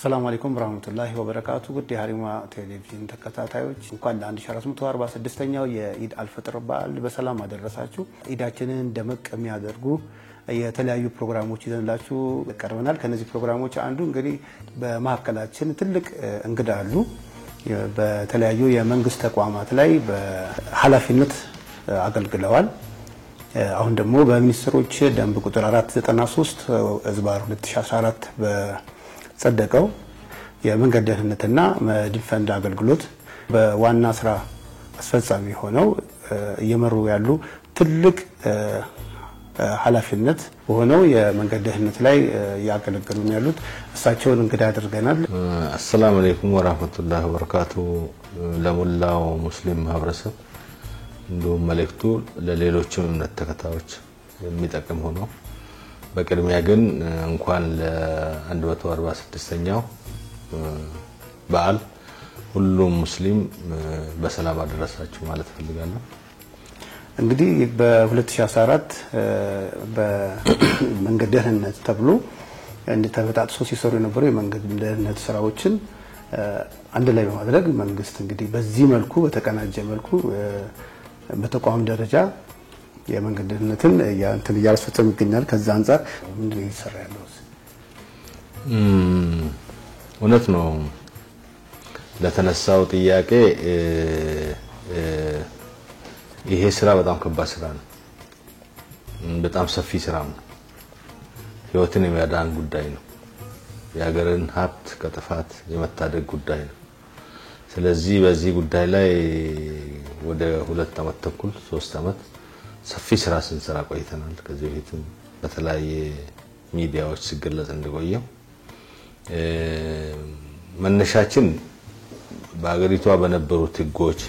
السلام عليكم ورحمة الله وبركاته. قد هاريما تلفزيون تكتاتايوች እንኳን ለ1446ኛው የኢድ አልፈጥር በዓል በሰላም አደረሳችሁ። ኢዳችንን ደመቅ የሚያደርጉ የተለያዩ ፕሮግራሞች ይዘንላችሁ ቀርበናል። ከነዚህ ፕሮግራሞች አንዱ እንግዲህ በማከላችን ትልቅ እንግዳ አሉ። በተለያዩ የመንግስት ተቋማት ላይ በኃላፊነት አገልግለዋል። አሁን ደግሞ በሚኒስትሮች ደንብ ቁጥር 493 ዝባር 2014 በጸደቀው የመንገድ ደህንነትና መድን ፈንድ አገልግሎት በዋና ስራ አስፈጻሚ ሆነው እየመሩ ያሉ ትልቅ ኃላፊነት ሆነው የመንገድ ደህንነት ላይ ያገለግሉ ያሉት እሳቸውን እንግዳ አድርገናል። አሰላሙ አለይኩም ወራህመቱላሂ ወበረካቱ። ለሙላው ሙስሊም ማህበረሰብ እንደውም መልእክቱ ለሌሎችም እምነት ተከታዮች የሚጠቅም ሆኖ በቅድሚያ ግን እንኳን ለ146ኛው በዓል ሁሉም ሙስሊም በሰላም አደረሳችሁ ማለት ፈልጋለሁ። እንግዲህ በ2014 በመንገድ ደህንነት ተብሎ እንደተበጣጥሶ ሲሰሩ የነበሩ የመንገድ ደህንነት ስራዎችን አንድ ላይ በማድረግ መንግስት እንግዲህ በዚህ መልኩ በተቀናጀ መልኩ በተቋም ደረጃ የመንገድ ደህንነትን እያስፈጸመ ይገኛል። ከዛ አንፃር ምንድነው እየሰራ ያለው? እውነት ነው። ለተነሳው ጥያቄ ይሄ ስራ በጣም ከባድ ስራ ነው። በጣም ሰፊ ስራ ነው። ህይወትን የሚያዳን ጉዳይ ነው። የሀገርን ሀብት ከጥፋት የመታደግ ጉዳይ ነው። ስለዚህ በዚህ ጉዳይ ላይ ወደ 2 አመት ተኩል 3 አመት ሰፊ ስራ ስንሰራ ቆይተናል። ከዚህ በፊትም በተለያየ ሚዲያዎች ሲገለጽ እንደቆየው መነሻችን በአገሪቷ በነበሩት ህጎች፣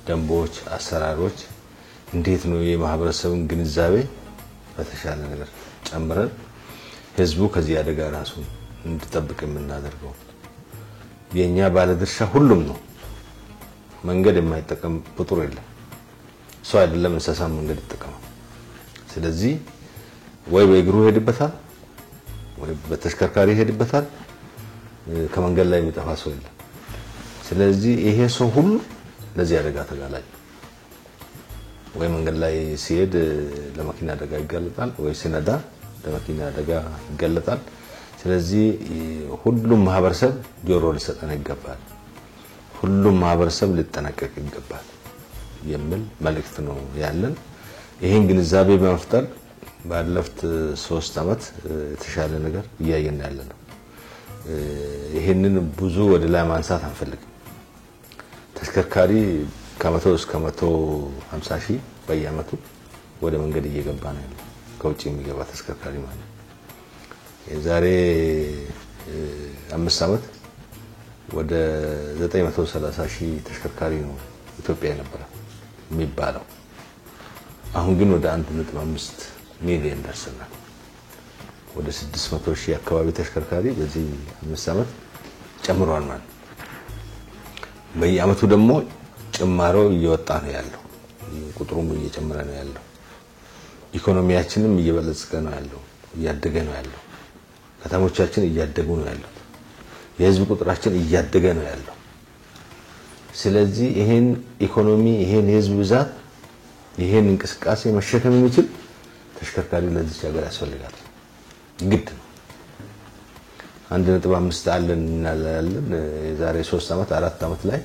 ደንቦች፣ አሰራሮች እንዴት ነው የማህበረሰቡን ግንዛቤ በተሻለ ነገር ጨምረን ህዝቡ ከዚህ አደጋ ራሱን እንዲጠብቅ የምናደርገው። የኛ ባለድርሻ ሁሉም ነው። መንገድ የማይጠቀም ፍጡር የለም። ሰው አይደለም እንስሳ መንገድ ይጠቀማል። ስለዚህ ወይ በእግሩ ሄድበታል ወይ በተሽከርካሪ ሄድበታል። ከመንገድ ላይ የሚጠፋ ሰው የለም። ስለዚህ ይሄ ሰው ሁሉ ለዚህ አደጋ ተጋላጭ ወይ መንገድ ላይ ሲሄድ ለመኪና አደጋ ይጋለጣል ወይ ሲነዳ ለመኪና አደጋ ይጋለጣል። ስለዚህ ሁሉም ማህበረሰብ ጆሮ ሊሰጠን ይገባል። ሁሉም ማህበረሰብ ሊጠነቀቅ ይገባል የሚል መልእክት ነው ያለን። ይሄን ግንዛቤ በመፍጠር ባለፉት 3 አመት የተሻለ ነገር እያየን ያለነው። ይሄንን ብዙ ወደ ላይ ማንሳት አንፈልግም። ተሽከርካሪ ከ100 እስከ 150 ሺህ በየአመቱ ወደ መንገድ እየገባ ነው ያለው። ከውጭ የሚገባ ተሽከርካሪ ማለት የዛሬ 5 አመት ወደ 930 ሺህ ተሽከርካሪ ነው ኢትዮጵያ የነበረ የሚባለው። አሁን ግን ወደ 1.5 ሚሊዮን ደርሰናል። ወደ 600 ሺህ አካባቢ ተሽከርካሪ በዚህ 5 አመት ጨምሯል ማለት። በየአመቱ ደግሞ ጭማሮ እየወጣ ነው ያለው። ቁጥሩም እየጨመረ ነው ያለው። ኢኮኖሚያችንም እየበለጸገ ነው ያለው፣ እያደገ ነው ያለው። ከተሞቻችን እያደጉ ነው ያለው። የህዝብ ቁጥራችን እያደገ ነው ያለው። ስለዚህ ይሄን ኢኮኖሚ፣ ይሄን የህዝብ ብዛት፣ ይሄን እንቅስቃሴ መሸከም የሚችል ተሽከርካሪ ለዚህ ሀገር ያስፈልጋል። ግድ ነው። 1.5 አለን እናላለን። የዛሬ 3 አመት 4 አመት ላይ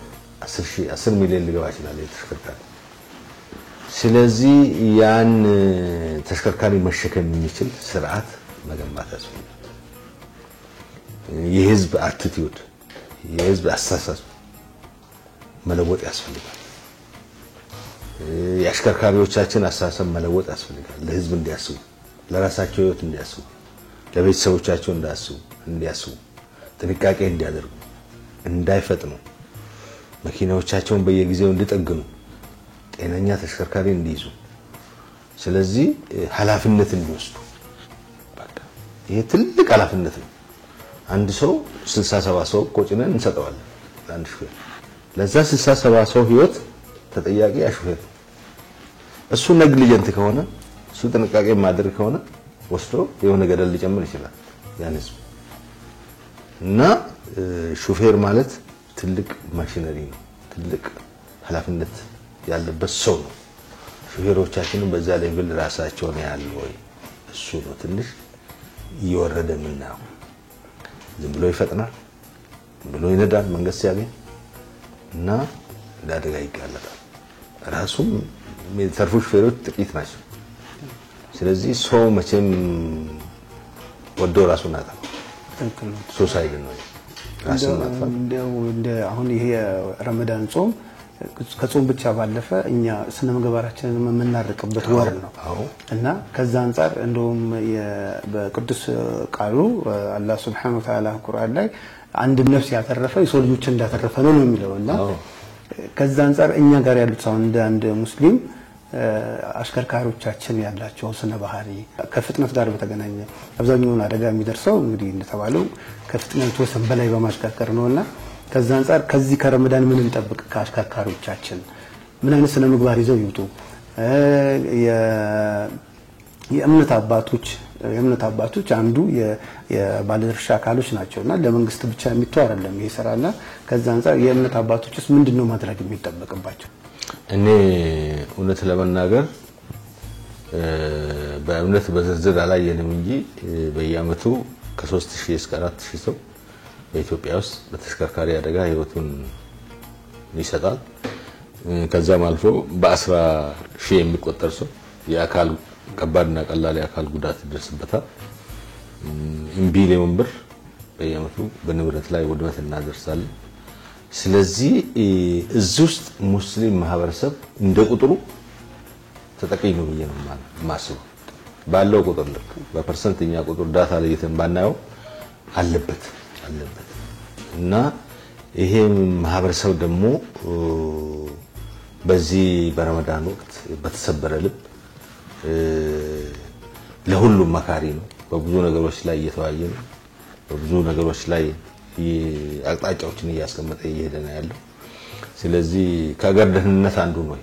10 ሚሊዮን ሊገባ ይችላል የተሽከርካሪ። ስለዚህ ያን ተሽከርካሪ መሸከም የሚችል ስርዓት መገንባት ያስፈልጋል። የህዝብ አቲቲዩድ፣ የህዝብ አስተሳሰብ መለወጥ ያስፈልጋል። የአሽከርካሪዎቻችን አስተሳሰብ መለወጥ ያስፈልጋል። ለህዝብ እንዲያስቡ፣ ለራሳቸው ህይወት እንዲያስቡ፣ ለቤተሰቦቻቸው እንዲያስቡ፣ ጥንቃቄ እንዲያደርጉ፣ እንዳይፈጥኑ፣ መኪናዎቻቸውን በየጊዜው እንዲጠግኑ፣ ጤነኛ ተሽከርካሪ እንዲይዙ፣ ስለዚህ ኃላፊነት እንዲወስዱ። በቃ ይሄ ትልቅ ኃላፊነት ነው። አንድ ሰው 67 ሰው ቆጭነን እንሰጠዋለን ለአንድ ሹፌር። ለዛ 67 ሰው ህይወት ተጠያቂ ሹፌር። እሱ ነግሊጀንት ከሆነ፣ እሱ ጥንቃቄ ማድረግ ከሆነ ወስዶ የሆነ ገደል ሊጨምር ይችላል ያን ህዝብ። እና ሹፌር ማለት ትልቅ ማሽነሪ ነው ትልቅ ኃላፊነት ያለበት ሰው ነው ሹፌሮቻችንን በዛ ሌቭል ራሳቸው ነው ያለው ወይ እሱ ነው ትንሽ ይወረደ ምናው ዝም ብሎ ይፈጥናል ብሎ ይነዳል መንገድ ሲያገኝ እና ለአደጋ ይጋለጣል ራሱም የተርፉ ሹፌሮች ጥቂት ናቸው ስለዚህ ሰው መቼም ወዶ ራሱን አጣ ሱሳይድ ነው ራስን ማጥፋት እንደ አሁን ይሄ ረመዳን ጾም ከጾም ብቻ ባለፈ እኛ ስነ ምግባራችንን የምናርቅበት ወር ነው እና ከዛ አንፃር እንደውም በቅዱስ ቃሉ አላህ Subhanahu Wa Ta'ala ቁርአን ላይ አንድ ነፍስ ያተረፈ የሰው ልጆች እንዳተረፈ ነው የሚለውና ከዛ አንፃር እኛ ጋር ያሉት ሰው እንደ አንድ ሙስሊም አሽከርካሪዎቻችን ያላቸው ስነ ባህሪ ከፍጥነት ጋር በተገናኘ አብዛኛውን አደጋ የሚደርሰው እንግዲህ እንደተባለው ከፍጥነት ወሰን በላይ በማሽከርከር ነውና ከዛ አንፃር ከዚህ ከረመዳን ምን እንጠብቅ ከአሽከርካሪዎቻችን ምን አይነት ስነ ምግባር ይዘው ይውጡ የእምነት አባቶች አንዱ የባለድርሻ አካሎች ናቸውና ለመንግስት ብቻ የሚተው አይደለም ይሄ ስራና ከዛ አንፃር የእምነት አባቶችስ ምንድነው ማድረግ የሚጠበቅባቸው እኔ እውነት ለመናገር በእምነት በዝርዝር አላየንም እንጂ በየአመቱ ከ3000 እስከ 4000 ሰው በኢትዮጵያ ውስጥ በተሽከርካሪ አደጋ ህይወቱን ይሰጣል ከዛም አልፎ በ10,000 የሚቆጠር ሰው የአካል ከባድና ቀላል የአካል ጉዳት ይደርስበታል ቢሊዮን ብር በየአመቱ በንብረት ላይ ውድመት እናደርሳለን ስለዚህ እዚህ ውስጥ ሙስሊም ማህበረሰብ እንደ ቁጥሩ ተጠቃሚ ነው ብዬ ነው ማስበው ባለው ቁጥር ልክ በፐርሰንትኛ ቁጥር ዳታ ለይተን ባናየው አለበት እና ይሄ ማህበረሰብ ደግሞ በዚህ በረመዳን ወቅት በተሰበረ ልብ ለሁሉም መካሪ ነው በብዙ ነገሮች ላይ እየተዋየ ነው በብዙ ነገሮች ላይ አቅጣጫዎችን እያስቀመጠ እየሄደ ነው ያለው ስለዚህ ከሀገር ደህንነት አንዱ ነው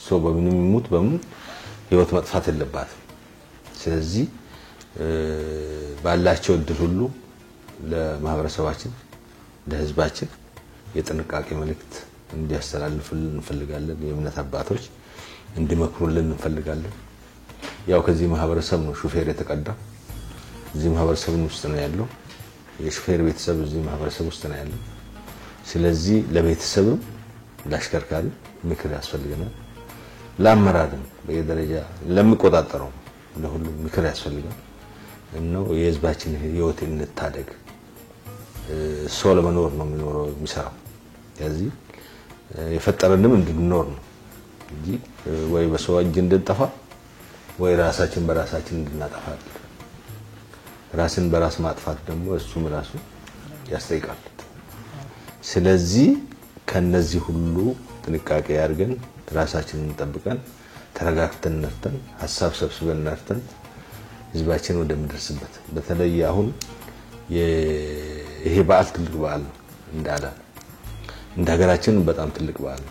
ሰው በምንም ይሙት በምን ህይወት መጥፋት የለባትም ስለዚህ ባላቸው እድል ሁሉ ለማህበረሰባችን ለህዝባችን የጥንቃቄ መልእክት እንዲያስተላልፉልን እንፈልጋለን የእምነት አባቶች እንዲመክሩልን እንፈልጋለን ያው ከዚህ ማህበረሰብ ነው ሹፌር የተቀዳው እዚህ ማህበረሰብ ውስጥ ነው ያለው የሹፌር ቤተሰብ እዚህ ማህበረሰብ ውስጥ ነው ያለው ስለዚህ ለቤተሰብም ለአሽከርካሪ ምክር ያስፈልገናል ለአመራርም በየደረጃ ለሚቆጣጠረው ለሁሉም ምክር ያስፈልጋል ነው የህዝባችን ህይወት እንታደግ ሰው ለመኖር ነው የሚኖረው የሚሰራው ስለዚህ የፈጠረንም እንድንኖር ነው እንጂ ወይ በሰው እጅ እንድንጠፋ ወይ ራሳችን በራሳችን እንድናጠፋ ራስን በራስ ማጥፋት ደግሞ እሱም ራሱ ያስጠይቃል ስለዚህ ከነዚህ ሁሉ ጥንቃቄ ያርገን ራሳችንን ጠብቀን ተረጋግተን ነርተን ሐሳብ ሰብስበን ነርተን ህዝባችን ወደምደርስበት በተለይ አሁን ይሄ በዓል ትልቅ በዓል እንዳለ እንደ ሀገራችን በጣም ትልቅ በዓል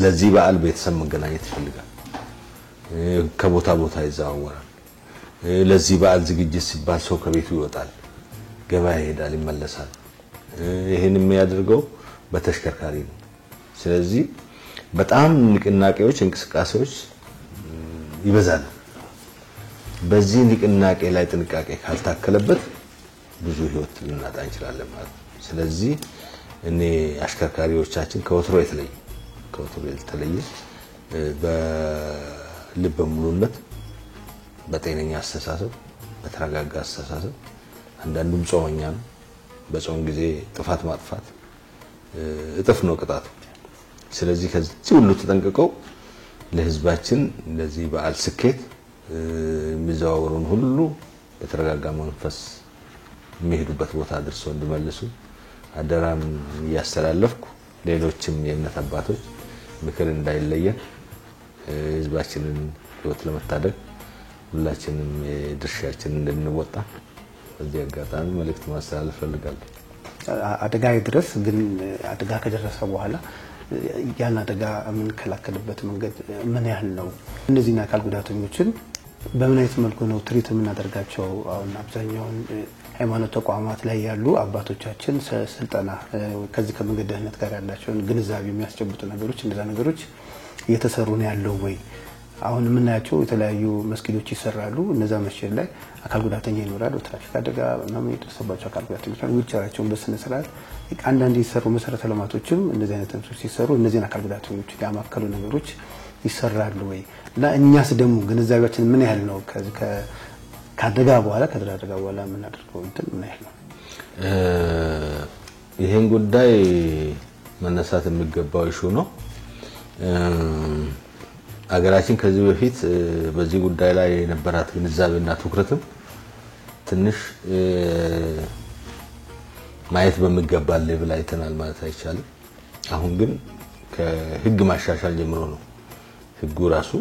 ለዚህ በዓል ቤተሰብ መገናኘት ይፈልጋል ከቦታ ቦታ ይዘዋወራል ለዚህ በዓል ዝግጅት ሲባል ሰው ከቤቱ ይወጣል ገበያ ይሄዳል ይመለሳል ይሄን የሚያደርገው በተሽከርካሪ ነው ስለዚህ በጣም ንቅናቄዎች እንቅስቃሴዎች ይበዛሉ በዚህ ንቅናቄ ላይ ጥንቃቄ ካልታከለበት ብዙ ህይወት ልናጣ እንችላለን ማለት ስለዚህ እኔ አሽከርካሪዎቻችን ከወትሮ የተለየ በልብ ሙሉነት በጤነኛ አስተሳሰብ በተረጋጋ አስተሳሰብ አንዳንዱም ጾመኛ ነው በጾም ጊዜ ጥፋት ማጥፋት እጥፍ ነው ቅጣቱ ስለዚህ ከዚህ ሁሉ ተጠንቅቀው ለህዝባችን እንደዚህ በዓል ስኬት የሚዘዋወሩን ሁሉ በተረጋጋ መንፈስ የሚሄዱበት ቦታ አድርሰው እንዲመልሱ አደራም ያስተላለፍኩ ሌሎችም የእምነት አባቶች ምክር እንዳይለየን ህዝባችንን ህይወት ለመታደግ ሁላችንም ድርሻችንን እንድንወጣ በዚህ አጋጣሚ መልእክት ማስተላለፍ ፈልጋለሁ አደጋ ድረስ ግን አደጋ ከደረሰ በኋላ ያን አደጋ ምን ከላከለበት መንገድ ምን ያህል ነው እነዚህና አካል ጉዳተኞችን በምን አይነት መልኩ ነው ትሪት የምናደርጋቸው? አሁን አብዛኛውን ሃይማኖት ተቋማት ላይ ያሉ አባቶቻችን ስልጠና ከዚህ ከመንገድ ደህንነት ጋር ያላቸውን ግንዛቤ የሚያስጨብጡ ነገሮች እንደዛ ነገሮች እየተሰሩ ነው ያለው ወይ? አሁን የምናያቸው የተለያዩ መስጊዶች ይሰራሉ። እነዛ መስጊድ ላይ አካል ጉዳተኛ ይኖራሉ፣ ትራፊክ አደጋ ምናምን የደረሰባቸው አካል ጉዳተኞች አሉ። ዊልቸራቸውን በስነ ስርዓት አንዳንድ የተሰሩ መሰረተ ልማቶችም እንደዚህ አይነት ነገሮች ሲሰሩ እነዚህን አካል ጉዳተኞች ያማከሉ ነገሮች ይሰራሉ ወይ? እና እኛስ ደግሞ ግንዛቤያችን ምን ያህል ነው? ከአደጋ በኋላ ከአደጋ በኋላ የምናደርገው እንትን ምን ያህል ነው? ይሄን ጉዳይ መነሳት የሚገባው ኢሹ ነው። አገራችን ከዚህ በፊት በዚህ ጉዳይ ላይ የነበራት ግንዛቤና ትኩረትም ትንሽ ማየት በሚገባ ሌቭል አይተናል ማለት አይቻልም። አሁን ግን ከህግ ማሻሻል ጀምሮ ነው ህጉ ራሱ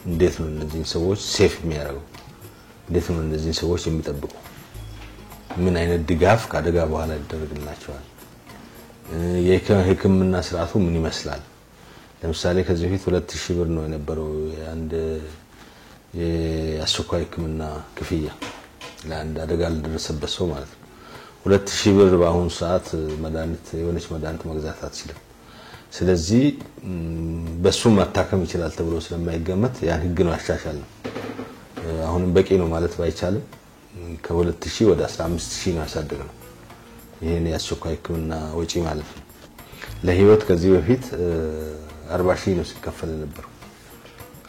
እንዴት ነው እነዚህን ሰዎች ሴፍ የሚያደርገው፣ እንዴት ነው እነዚህን ሰዎች የሚጠብቀው፣ ምን አይነት ድጋፍ ከአደጋ በኋላ ይደረግላቸዋል፣ የህክምና ስርዓቱ ምን ይመስላል። ለምሳሌ ከዚህ በፊት 2000 ብር ነው የነበረው አንድ የአስቸኳይ ህክምና ክፍያ ለአንድ አደጋ ለደረሰበት ሰው ማለት ነው። 2000 ብር በአሁኑ ሰዓት መድኃኒት የሆነች መድኃኒት መግዛት አትችልም። ስለዚህ በሱ መታከም ይችላል ተብሎ ስለማይገመት ያን ህግ ነው ያሻሻል ነው። አሁንም በቂ ነው ማለት ባይቻልም ከ2000 ወደ 15000 ነው ያሳደግነው። ይሄን የአስቸኳይ ህክምና ወጪ ማለት ነው። ለህይወት ከዚህ በፊት 40,000 ነው ሲከፈል ነበር።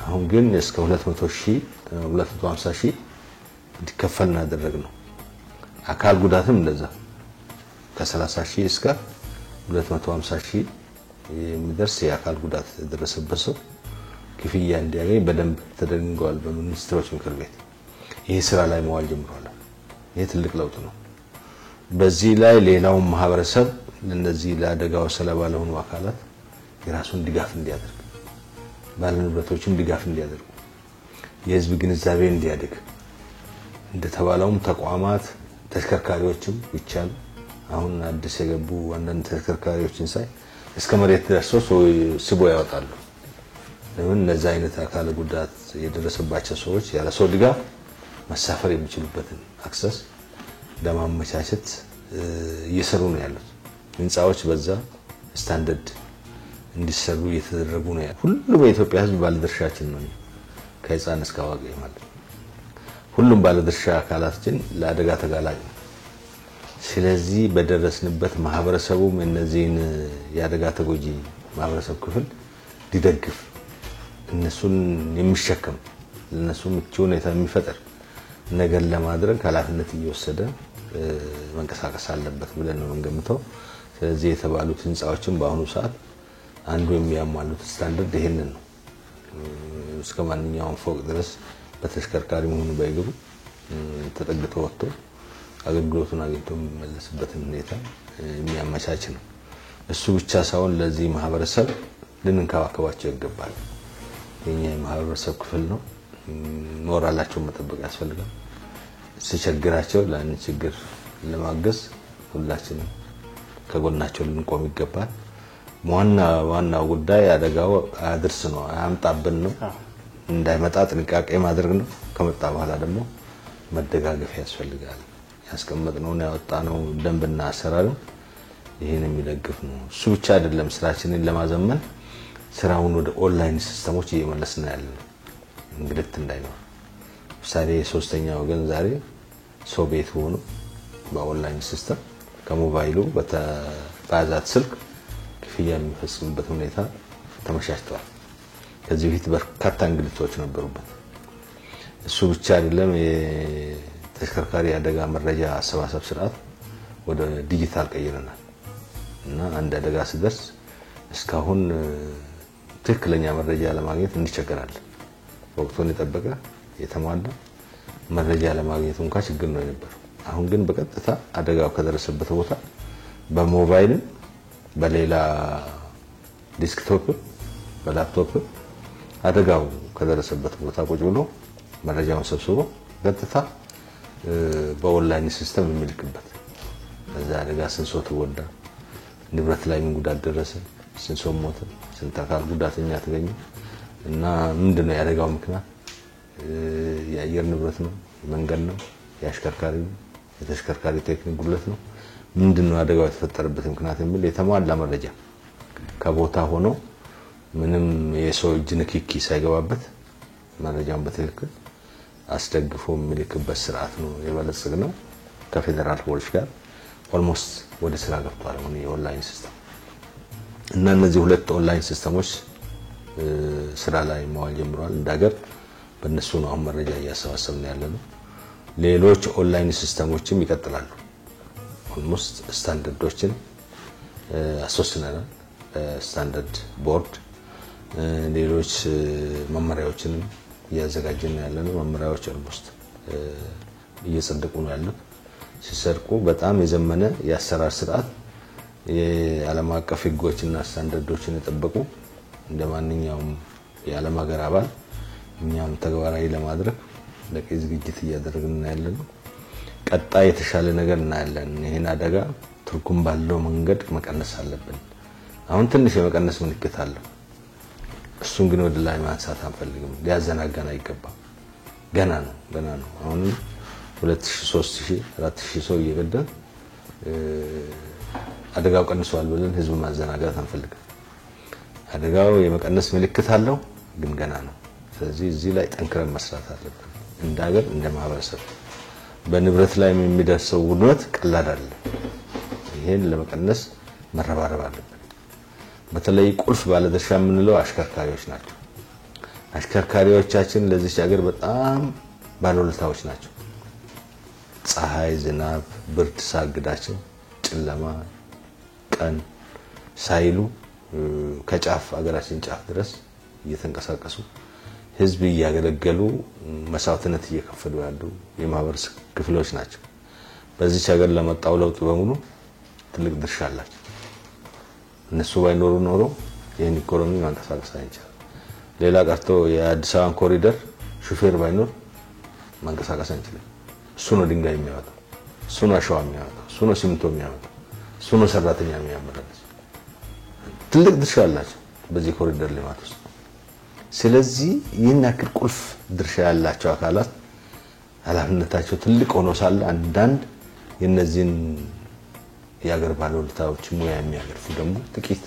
አሁን ግን እስከ 200,000 250,000 እንዲከፈል እናደረግነው። አካል ጉዳትም እንደዛ ከ30,000 እስከ 250,000 የሚደርስ የአካል ጉዳት የደረሰበት ሰው ክፍያ እንዲያገኝ በደንብ ተደንገዋል በሚኒስትሮች ምክር ቤት። ይሄ ስራ ላይ መዋል ጀምሯል። ይሄ ትልቅ ለውጥ ነው። በዚህ ላይ ሌላው ማህበረሰብ ለነዚህ ለአደጋው ሰለባ ለሆኑ አካላት የራሱን ድጋፍ እንዲያደርግ፣ ባለንብረቶችም ድጋፍ እንዲያደርጉ፣ የህዝብ ግንዛቤ እንዲያድግ እንደተባለውም ተቋማት ተሽከርካሪዎችም ይቻል አሁን አዲስ የገቡ አንዳንድ ተሽከርካሪዎችን ሳይ እስከ መሬት ደርሰው ስቦ ያወጣሉ። ለምን እነዚህ አይነት አካል ጉዳት የደረሰባቸው ሰዎች ያለ ሰው ድጋፍ መሳፈር የሚችሉበትን አክሰስ ለማመቻቸት እየሰሩ ነው ያሉት። ህንጻዎች በዛ ስታንዳርድ እንዲሰሩ እየተደረጉ ነው ያሉት። ሁሉም የኢትዮጵያ ህዝብ ባለድርሻችን ነው፣ ከህፃን እስከ አዋቂ ማለት ነው። ሁሉም ባለድርሻ አካላችን ለአደጋ ተጋላጭ ነው። ስለዚህ በደረስንበት ማህበረሰቡም እነዚህን የአደጋ ተጎጂ ማህበረሰብ ክፍል ሊደግፍ፣ እነሱን የሚሸከም፣ ለነሱ ምቹ ሁኔታ የሚፈጥር ነገር ለማድረግ ኃላፊነት እየወሰደ መንቀሳቀስ አለበት ብለን ነው የምንገምተው። ስለዚህ የተባሉት ህንጻዎችን በአሁኑ ሰዓት አንዱ የሚያሟሉት ስታንዳርድ ይሄንን ነው። እስከ ማንኛውም ፎቅ ድረስ በተሽከርካሪ መሆኑ በእግሩ ተጠግቶ ወጥቶ አገልግሎቱን አግኝቶ የሚመለስበትን ሁኔታ የሚያመቻች ነው። እሱ ብቻ ሳይሆን ለዚህ ማህበረሰብ ልንንከባከባቸው ይገባል። የኛ የማህበረሰብ ክፍል ነው። ሞራላቸውን መጠበቅ ያስፈልጋል። ሲቸግራቸው ለአን ችግር ለማገዝ ሁላችንም ከጎናቸው ልንቆም ይገባል። ዋናው ጉዳይ አደጋው አድርስ ነው አያምጣብን ነው። እንዳይመጣ ጥንቃቄ ማድረግ ነው። ከመጣ በኋላ ደግሞ መደጋገፍ ያስፈልጋል። ያስቀመጥነው ያወጣነው ደንብና አሰራር ይሄን የሚደግፍ ነው። እሱ ብቻ አይደለም፣ ስራችንን ለማዘመን ስራውን ወደ ኦንላይን ሲስተሞች እየመለስን ያለን እንግልት እንዳይኖር። ምሳሌ ሶስተኛ ወገን ዛሬ ሰው ቤት ሆኖ በኦንላይን ሲስተም ከሞባይሉ በተያዛት ስልክ ክፍያ የሚፈጽምበት ሁኔታ ተመቻችቷል። ከዚህ በፊት በርካታ እንግልቶች ነበሩበት። እሱ ብቻ አይደለም፣ የተሽከርካሪ አደጋ መረጃ አሰባሰብ ስርዓት ወደ ዲጂታል ቀይረናል እና አንድ አደጋ ሲደርስ እስካሁን ትክክለኛ መረጃ ለማግኘት እንቸገራለን። ወቅቱን የጠበቀ የተሟላ መረጃ ለማግኘት እንኳን ችግር ነው የነበረው። አሁን ግን በቀጥታ አደጋው ከደረሰበት ቦታ በሞባይል በሌላ ዲስክቶፕ በላፕቶፕ አደጋው ከደረሰበት ቦታ ቁጭ ብሎ መረጃውን ሰብስቦ ቀጥታ በኦንላይን ሲስተም የሚልክበት በዛ አደጋ ስንት ሰው ተጎዳ፣ ንብረት ላይ ምን ጉዳት ደረሰ፣ ስንት ሰው ሞተ፣ ስንት አካል ጉዳተኛ ተገኘ እና ምንድነው ያደጋው ምክንያት የአየር ንብረት ነው፣ መንገድ ነው፣ የአሽከርካሪ የተሽከርካሪ ቴክኒክ ጉድለት ነው፣ ምንድነው አደጋው የተፈጠረበት ምክንያት የሚል የተሟላ መረጃ ከቦታ ሆኖ ምንም የሰው እጅ ንክኪ ሳይገባበት መረጃውን በትክክል አስደግፎ የሚልክበት ስርዓት ነው የበለጸግነው። ከፌደራል ፖሊስ ጋር ኦልሞስት ወደ ስራ ገብቷል አሁን የኦንላይን ሲስተም እና እነዚህ ሁለት ኦንላይን ሲስተሞች ስራ ላይ መዋል ጀምረዋል። እንዳገር በእነሱ ነው አሁን መረጃ እያሰባሰብን ያለነው። ሌሎች ኦንላይን ሲስተሞችም ይቀጥላሉ። ኦልሞስት ስታንዳርዶችን አሶስነናል። ስታንዳርድ ቦርድ ሌሎች መመሪያዎችን እያዘጋጀን ያለነው። መመሪያዎች ኦልሞስት እየጸደቁ ነው ያሉት። ሲሰርቁ በጣም የዘመነ የአሰራር ስርዓት የዓለም አቀፍ ህጎችና ስታንዳርዶችን የጠበቁ እንደማንኛውም የዓለም ሀገር አባል እኛም ተግባራዊ ለማድረግ ለቂ ዝግጅት እያደረግን ያለነው። ቀጣይ የተሻለ ነገር እናያለን። ይሄን አደጋ ትርጉም ባለው መንገድ መቀነስ አለብን። አሁን ትንሽ የመቀነስ ምልክት አለ። እሱን ግን ወደ ላይ ማንሳት አንፈልግም። ሊያዘናጋን አይገባም። ገና ነው። አሁን 2000 3000 4000 ሰው እየገደል አደጋው ቀንሷል ብለን ህዝብ ማዘናጋት አንፈልግም። አደጋው የመቀነስ ምልክት አለው ግን ገና ነው። ስለዚህ እዚህ ላይ ጠንክረን መስራት አለብን። እንዳገር እንደ ማህበረሰብ በንብረት ላይ የሚደርሰው ውድመት ቀላል አይደለም። ይሄን ለመቀነስ መረባረብ አለብን። በተለይ ቁልፍ ባለድርሻ የምንለው አሽከርካሪዎች ናቸው። አሽከርካሪዎቻችን ለዚህ ሀገር በጣም ባለውለታዎች ናቸው። ፀሐይ፣ ዝናብ፣ ብርድ ሳግዳቸው ጨለማ ቀን ሳይሉ ከጫፍ አገራችን ጫፍ ድረስ እየተንቀሳቀሱ ህዝብ እያገለገሉ መስዋዕትነት እየከፈሉ ያሉ የማህበረሰብ ክፍሎች ናቸው። በዚህ ሀገር ለመጣው ለውጥ በሙሉ ትልቅ ድርሻ አላቸው። እነሱ ባይኖሩ ኖሮ ይሄን ኢኮኖሚ ማንቀሳቀስ አይቻልም። ሌላ ቀርቶ የአዲስ አበባን ኮሪደር ሹፌር ባይኖር ማንቀሳቀስ አንችልም። እሱ ነው ድንጋይ የሚያወጣው፣ እሱ ነው አሸዋ የሚያወጣው፣ እሱ ነው ሲሚንቶ የሚያወጣው፣ እሱ ነው ሰራተኛ የሚያመላልስ። ትልቅ ድርሻ አላቸው በዚህ ኮሪደር ልማት ውስጥ። ስለዚህ ይህን ያክል ቁልፍ ድርሻ ያላቸው አካላት ኃላፊነታቸው ትልቅ ሆኖ ሳለ አንዳንድ የነዚህን የሀገር ባለውለታዎች ሙያ የሚያገርፉ ደግሞ ጥቂት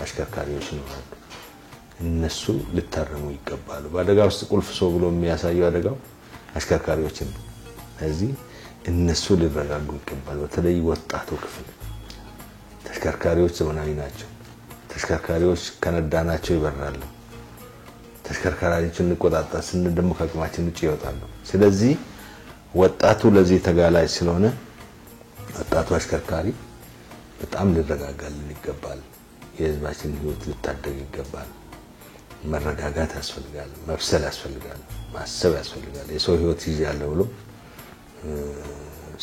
አሽከርካሪዎች ነው። እነሱ ሊታረሙ ይገባሉ። በአደጋ ውስጥ ቁልፍ ሰው ብሎ የሚያሳየው አደጋው አሽከርካሪዎችን ነው። ስለዚህ እነሱ ሊረጋጉ ይገባል። በተለይ ወጣቱ ክፍል ተሽከርካሪዎች ዘመናዊ ናቸው። ተሽከርካሪዎች ከነዳናቸው ይበራሉ። ተሽከርካሪዎችን እንቆጣጠር ስንል ደግሞ ከአቅማችን ውጪ ይወጣሉ። ስለዚህ ወጣቱ ለዚህ ተጋላጭ ስለሆነ ወጣቱ አሽከርካሪ በጣም ሊረጋጋልን ይገባል። የህዝባችንን ህይወት ሊታደግ ይገባል። መረጋጋት ያስፈልጋል። መብሰል ያስፈልጋል። ማሰብ ያስፈልጋል። የሰው ህይወት ይያለው ብሎ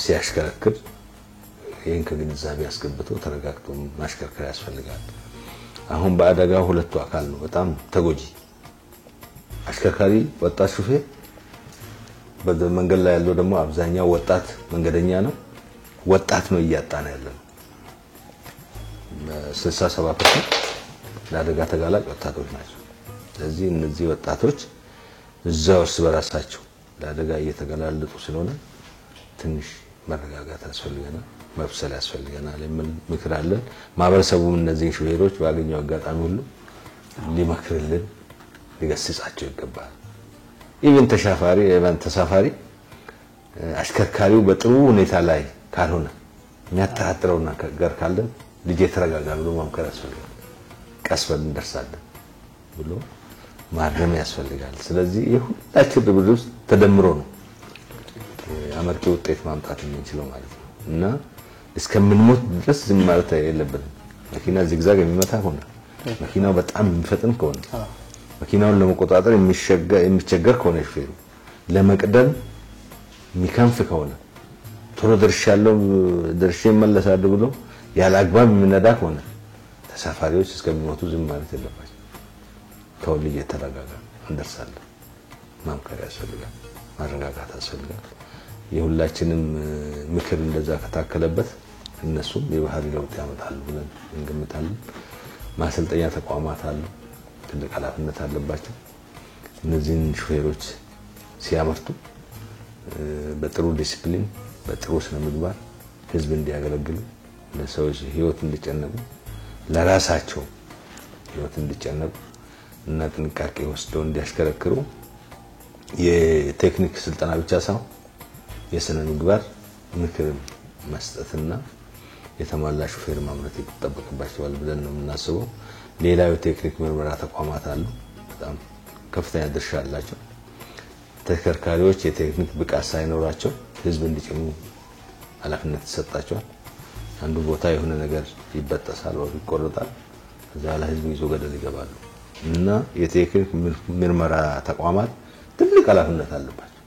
ሲያሽከረክር ይሄን ከግንዛቤ አስገብቶ ተረጋግቶ ማሽከርከር ያስፈልጋል። አሁን በአደጋው ሁለቱ አካል ነው በጣም ተጎጂ። አሽከርካሪ ወጣት ሹፌር፣ በመንገድ ላይ ያለው ደግሞ አብዛኛው ወጣት መንገደኛ ነው። ወጣት ነው እያጣና ያለው። በ67% ለአደጋ ተጋላጭ ወጣቶች ናቸው። ስለዚህ እነዚህ ወጣቶች እዛው እርስ በራሳቸው ለአደጋ እየተገላለጡ ስለሆነ ትንሽ መረጋጋት ያስፈልገናል፣ መብሰል ያስፈልገናል የሚል ምክር አለን። ማህበረሰቡም እነዚህን ሹፌሮች ባገኘው አጋጣሚ ሁሉ ሊመክርልን ሊገስጻቸው ይገባል። ኢቭን ተሳፋሪ አሽከርካሪው በጥሩ ሁኔታ ላይ ካልሆነ የሚያጠራጥረው ነገር ካለ ልጅ ተረጋጋ ብሎ መምከር ያስፈልጋል። ቀስ ብለን እንደርሳለን ብሎ ማረም ያስፈልጋል። ስለዚህ የሁላችን ርብርብ ውስጥ ተደምሮ ነው አመርቂ ውጤት ማምጣት የምንችለው ማለት ነው እና እስከምንሞት ድረስ ዝም ማለት የለብንም። መኪና ዚግዛግ የሚመታ ከሆነ መኪናው በጣም የሚፈጥን ከሆነ መኪናውን ለመቆጣጠር የሚቸገር ከሆነ ሹፌሩ ለመቅደም የሚከንፍ ከሆነ ቶሎ ደርሼ እመለሳለሁ ብሎ ያለ አግባብ የሚነዳ ከሆነ ተሳፋሪዎች እስከሚሞቱ ዝም ማለት የለባቸው። ተወል እየተረጋጋ እንደርሳለን። ማምከር ያስፈልጋል። ማረጋጋት ያስፈልጋል። የሁላችንም ምክር እንደዛ ከታከለበት እነሱም የባህሪ ለውጥ ያመጣሉ ብለን እንገምታለን። ማሰልጠኛ ተቋማት አሉ፣ ትልቅ ኃላፊነት አለባቸው። እነዚህን ሹፌሮች ሲያመርቱ በጥሩ ዲሲፕሊን በጥሩ ስነ ምግባር ህዝብ እንዲያገለግሉ ለሰዎች ህይወት እንዲጨነቁ ለራሳቸው ህይወት እንዲጨነቁ እና ጥንቃቄ ወስደው እንዲያሽከረክሩ የቴክኒክ ስልጠና ብቻ ሳይሆን የስነ ምግባር ምክር መስጠትና የተሟላ ሹፌር ማምረት ይጠበቅባቸዋል ብለን ነው የምናስበው። ሌላው ቴክኒክ ምርመራ ተቋማት አሉ፣ በጣም ከፍተኛ ድርሻ አላቸው። ተሽከርካሪዎች የቴክኒክ ብቃት ሳይኖራቸው ህዝብ እንዲጭኑ ኃላፊነት ተሰጣቸዋል። አንዱ ቦታ የሆነ ነገር ይበጠሳል ወይ ይቆረጣል፣ ከዛ ላይ ህዝብ ይዞ ገደል ይገባሉ እና የቴክኒክ ምርመራ ተቋማት ትልቅ ኃላፊነት አለባቸው።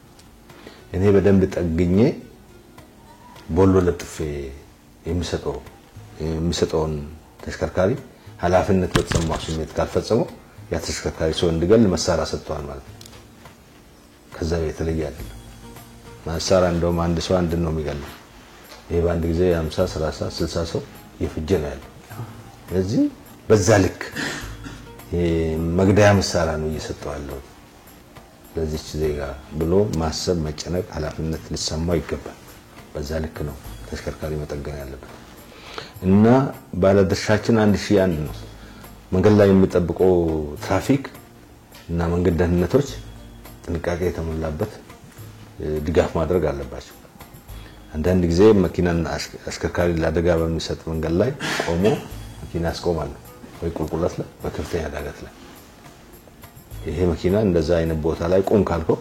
እኔ በደንብ ጠግኜ ቦሎ ለጥፌ የሚሰጠውን ተሽከርካሪ ኃላፊነት በተሰማው ስሜት ካልፈጸመው ያ ተሽከርካሪ ሰው እንዲገል መሳሪያ ሰጥቷል ማለት ነው። ከዛ የተለየ አይደለም። መሳሪያ እንደውም አንድ ሰው አንድ ነው የሚገለው። ይሄ በአንድ ጊዜ 50 30 60 ሰው የፍጀ ነው ያለው። ስለዚህ በዛ ልክ መግደያ መሳሪያ ነው እየሰጠው ያለው ለዚች ዜጋ ብሎ ማሰብ መጨነቅ ኃላፊነት ሊሰማው ይገባል። በዛ ልክ ነው ተሽከርካሪ መጠገን ያለበት እና ባለድርሻችን 1001 ነው። መንገድ ላይ የሚጠብቀው ትራፊክ እና መንገድ ደህንነቶች ጥንቃቄ የተሞላበት ድጋፍ ማድረግ አለባቸው። አንዳንድ ጊዜ መኪናና አሽከርካሪ ለአደጋ በሚሰጥ መንገድ ላይ ቆሞ መኪና ያስቆማሉ ወይ ቁልቁለት ላይ በከፍተኛ ዳገት ላይ። ይሄ መኪና እንደዛ አይነት ቦታ ላይ ቆም ካልከው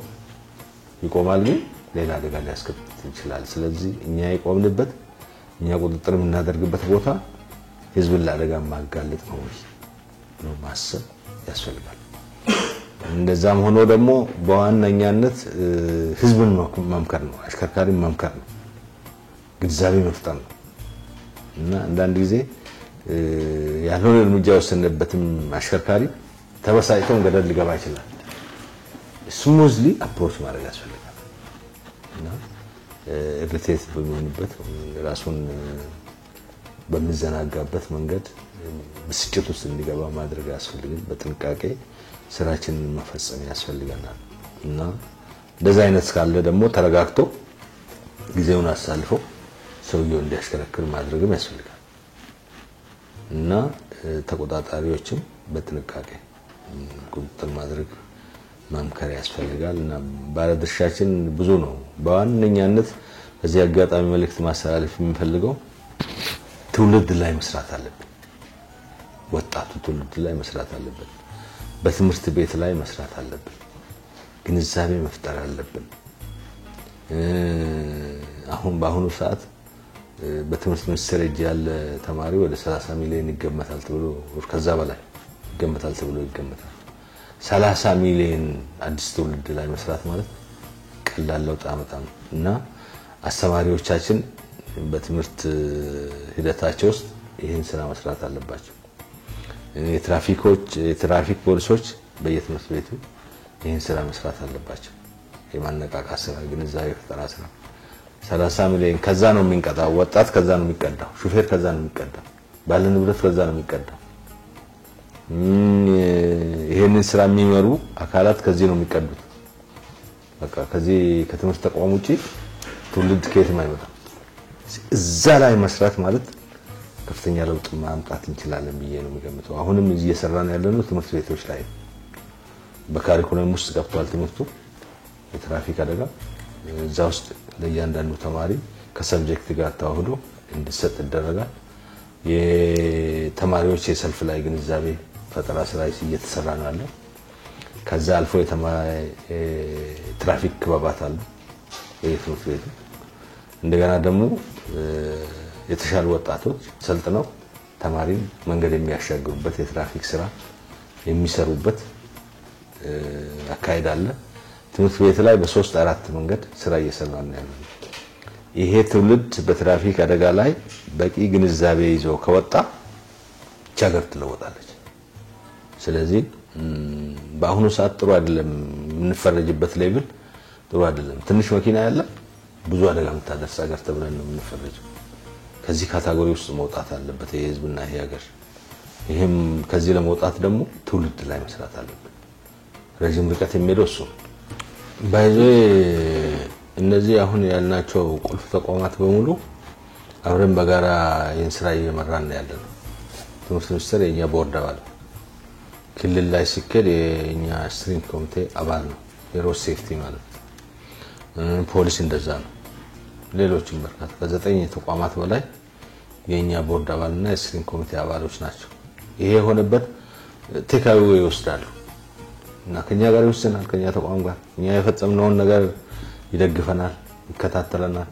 ይቆማል፣ ግን ሌላ አደጋ ሊያስከትል ይችላል። ስለዚህ እኛ የቆምንበት እኛ ቁጥጥር የምናደርግበት ቦታ ህዝብን ለአደጋ ማጋለጥ ነው ነው ማሰብ ያስፈልጋል። እንደዛም ሆኖ ደግሞ በዋነኛነት ህዝብን መምከር ነው፣ አሽከርካሪን መምከር ነው፣ ግንዛቤ መፍጠር ነው እና አንዳንድ ጊዜ ያልሆነ እርምጃ ወሰነበትም አሽከርካሪ ተበሳጭቶ ገደል ሊገባ ይችላል። ስሙዝሊ አፕሮች ማድረግ ያስፈልጋል እና ኢሪቴት በሚሆንበት ራሱን በሚዘናጋበት መንገድ ብስጭት ውስጥ እንዲገባ ማድረግ ያስፈልጋል። በጥንቃቄ ስራችንን መፈጸም ያስፈልጋል እና እንደዛ አይነት ካለ ደግሞ ተረጋግቶ ጊዜውን አሳልፎ ሰውየው እንዲያሽከረክር ማድረግም ያስፈልጋል እና ተቆጣጣሪዎችም በጥንቃቄ ቁጥጥር ማድረግ ማምከር ያስፈልጋል እና ባለድርሻችን ብዙ ነው። በዋነኛነት በዚህ አጋጣሚ መልእክት ማስተላለፍ የሚፈልገው ትውልድ ላይ መስራት አለብን። ወጣቱ ትውልድ ላይ መስራት አለብን። በትምህርት ቤት ላይ መስራት አለብን። ግንዛቤ መፍጠር አለብን። አሁን በአሁኑ ሰዓት በትምህርት ሚኒስቴር እጅ ያለ ተማሪ ወደ 30 ሚሊዮን ይገመታል ተብሎ ከዛ በላይ ይገመታል ተብሎ ይገመታል። 30 ሚሊዮን አዲስ ትውልድ ላይ መስራት ማለት ቀላል ለውጥ አመጣም እና አስተማሪዎቻችን በትምህርት ሂደታቸው ውስጥ ይህን ስራ መስራት አለባቸው። የትራፊክ ፖሊሶች በየትምህርት ቤቱ ይህን ስራ መስራት አለባቸው። የማነቃቃት ስራ፣ ግንዛቤ ፈጠራ ስራ 30 ሚሊዮን ከዛ ነው የሚንቀዳው። ወጣት ከዛ ነው የሚቀዳው። ሹፌር ከዛ ነው የሚቀዳው። ባለ ንብረት ከዛ ነው የሚቀዳው። ይሄንን ስራ የሚመሩ አካላት ከዚህ ነው የሚቀዱት። በቃ ከዚህ ከትምህርት ተቋም ውጪ ትውልድ ከየትም አይመጣም። እዛ ላይ መስራት ማለት ከፍተኛ ለውጥ ማምጣት እንችላለን ብዬ ነው የሚገምተው። አሁንም እየሰራን ያለነው ትምህርት ቤቶች ላይ በካሪኩለም ውስጥ ገብቷል ትምህርቱ የትራፊክ አደጋ እዛ ውስጥ ለእያንዳንዱ ተማሪ ከሰብጀክት ጋር ተዋህዶ እንዲሰጥ ይደረጋል። የተማሪዎች የሰልፍ ላይ ግንዛቤ ፈጠራ ስራ እየተሰራ ነው ያለው። ከዛ አልፎ ትራፊክ ክበባት አሉ በየትምህርት ቤቱ። እንደገና ደግሞ የተሻሉ ወጣቶች ሰልጥነው ተማሪን መንገድ የሚያሻግሩበት የትራፊክ ስራ የሚሰሩበት አካሄድ አለ። ትምህርት ቤት ላይ በ3-4 መንገድ ስራ እየሰራን ነው ያለው። ይሄ ትውልድ በትራፊክ አደጋ ላይ በቂ ግንዛቤ ይዞ ከወጣ ሀገር ትለወጣለች። ስለዚህ በአሁኑ ሰዓት ጥሩ አይደለም የምንፈረጅበት ሌቭል ጥሩ አይደለም። ትንሽ መኪና ያለ ብዙ አደጋ የምታደርስ ሀገር ተብለን ነው የምንፈረጀው። ከዚህ ካታጎሪ ውስጥ መውጣት አለበት የህዝብና ይሄ ሀገር። ይሄም ከዚህ ለመውጣት ደግሞ ትውልድ ላይ መስራት አለበት። ረጅም ርቀት የሚሄደው እሱ ባይዞ እነዚህ አሁን ያልናቸው ቁልፍ ተቋማት በሙሉ አብረን በጋራ ይህን ስራ እየመራን ነው ያለነው። ትምህርት ሚኒስቴር የኛ ቦርድ አባል፣ ክልል ላይ ሲከድ የኛ ስትሪንግ ኮሚቴ አባል ነው፣ የሮድ ሴፍቲ ማለት ነው። ፖሊስ እንደዛ ነው። ሌሎችም በርካታ ከ9 ተቋማት በላይ የኛ ቦርድ አባልና የስትሪንግ ኮሚቴ አባሎች ናቸው። ይሄ የሆነበት ቴካዊ ይወስዳሉ እና ከኛ ጋር ይወስናል። ከኛ ተቋም ጋር እኛ የፈጸምነውን ነገር ይደግፈናል፣ ይከታተለናል።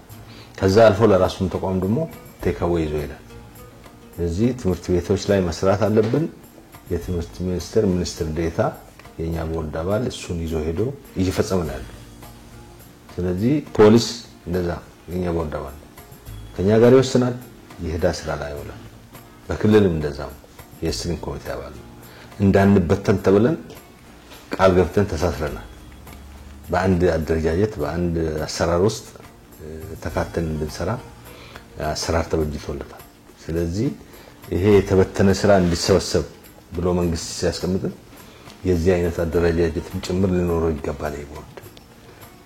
ከዛ አልፎ ለራሱም ተቋም ደግሞ ቴካዊ ይዞ ይላል። ስለዚህ ትምህርት ቤቶች ላይ መስራት አለብን። የትምህርት ሚኒስትር ዴታ የኛ ቦርድ አባል እሱን ይዞ ሄዶ እየፈጸመ ነው ያለው። ስለዚህ ፖሊስ እንደዛ የኛ ቦርድ አባል ከኛ ጋር ይወስናል፣ ይሄዳ ስራ ላይ ይውላል። በክልልም እንደዛው የስትሪንግ ኮሚቴ አባል እንዳንበተን ተብለን ቃል ገብተን ተሳስረናል። በአንድ አደረጃጀት በአንድ አሰራር ውስጥ ተካተን እንድንሰራ አሰራር ተበጅቶለታል። ስለዚህ ይሄ የተበተነ ስራ እንዲሰበሰብ ብሎ መንግስት ሲያስቀምጥ የዚህ አይነት አደረጃጀትም ጭምር ሊኖረው ይገባል። ይቦርድ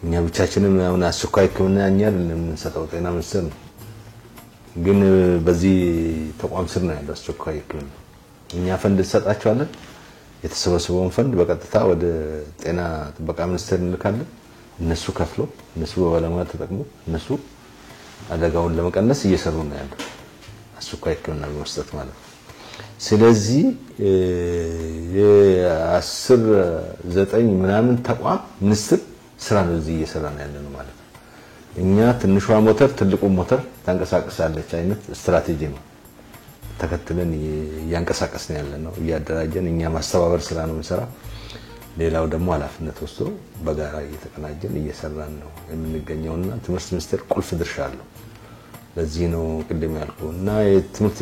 እኛ ብቻችንም አሁን አስቸኳይ ሕክምና ያኛል የምንሰጠው ጤና ሚኒስቴር ነው፣ ግን በዚህ ተቋም ስር ነው ያለው አስቸኳይ ሕክምና። እኛ ፈንድ እንሰጣቸዋለን። የተሰበሰበውን ፈንድ በቀጥታ ወደ ጤና ጥበቃ ሚኒስቴር እንልካለን። እነሱ ከፍሎ እነሱ በባለሙያ ተጠቅሞ እነሱ አደጋውን ለመቀነስ እየሰሩ ነው ያለው አስቸኳይ ሕክምና በመስጠት ማለት ነው። ስለዚህ የ10 9 ምናምን ተቋም ሚኒስቴር ስራ ነው እዚህ እየሰራ ነው ያለው ማለት ነው። እኛ ትንሿ ሞተር ትልቁ ሞተር ታንቀሳቀሳለች አይነት ስትራቴጂ ነው ተከትለን ያንቀሳቀስን ያለነው። እያደራጀን እኛ ማስተባበር ስራ ነው የምንሰራ። ሌላው ደግሞ ኃላፊነት ወስዶ በጋራ እየተቀናጀን እየሰራን ነው የምንገኘውና ትምህርት ሚኒስቴር ቁልፍ ድርሻ አለው። ለዚህ ነው ቅድም ያልኩህ እና ትምህርት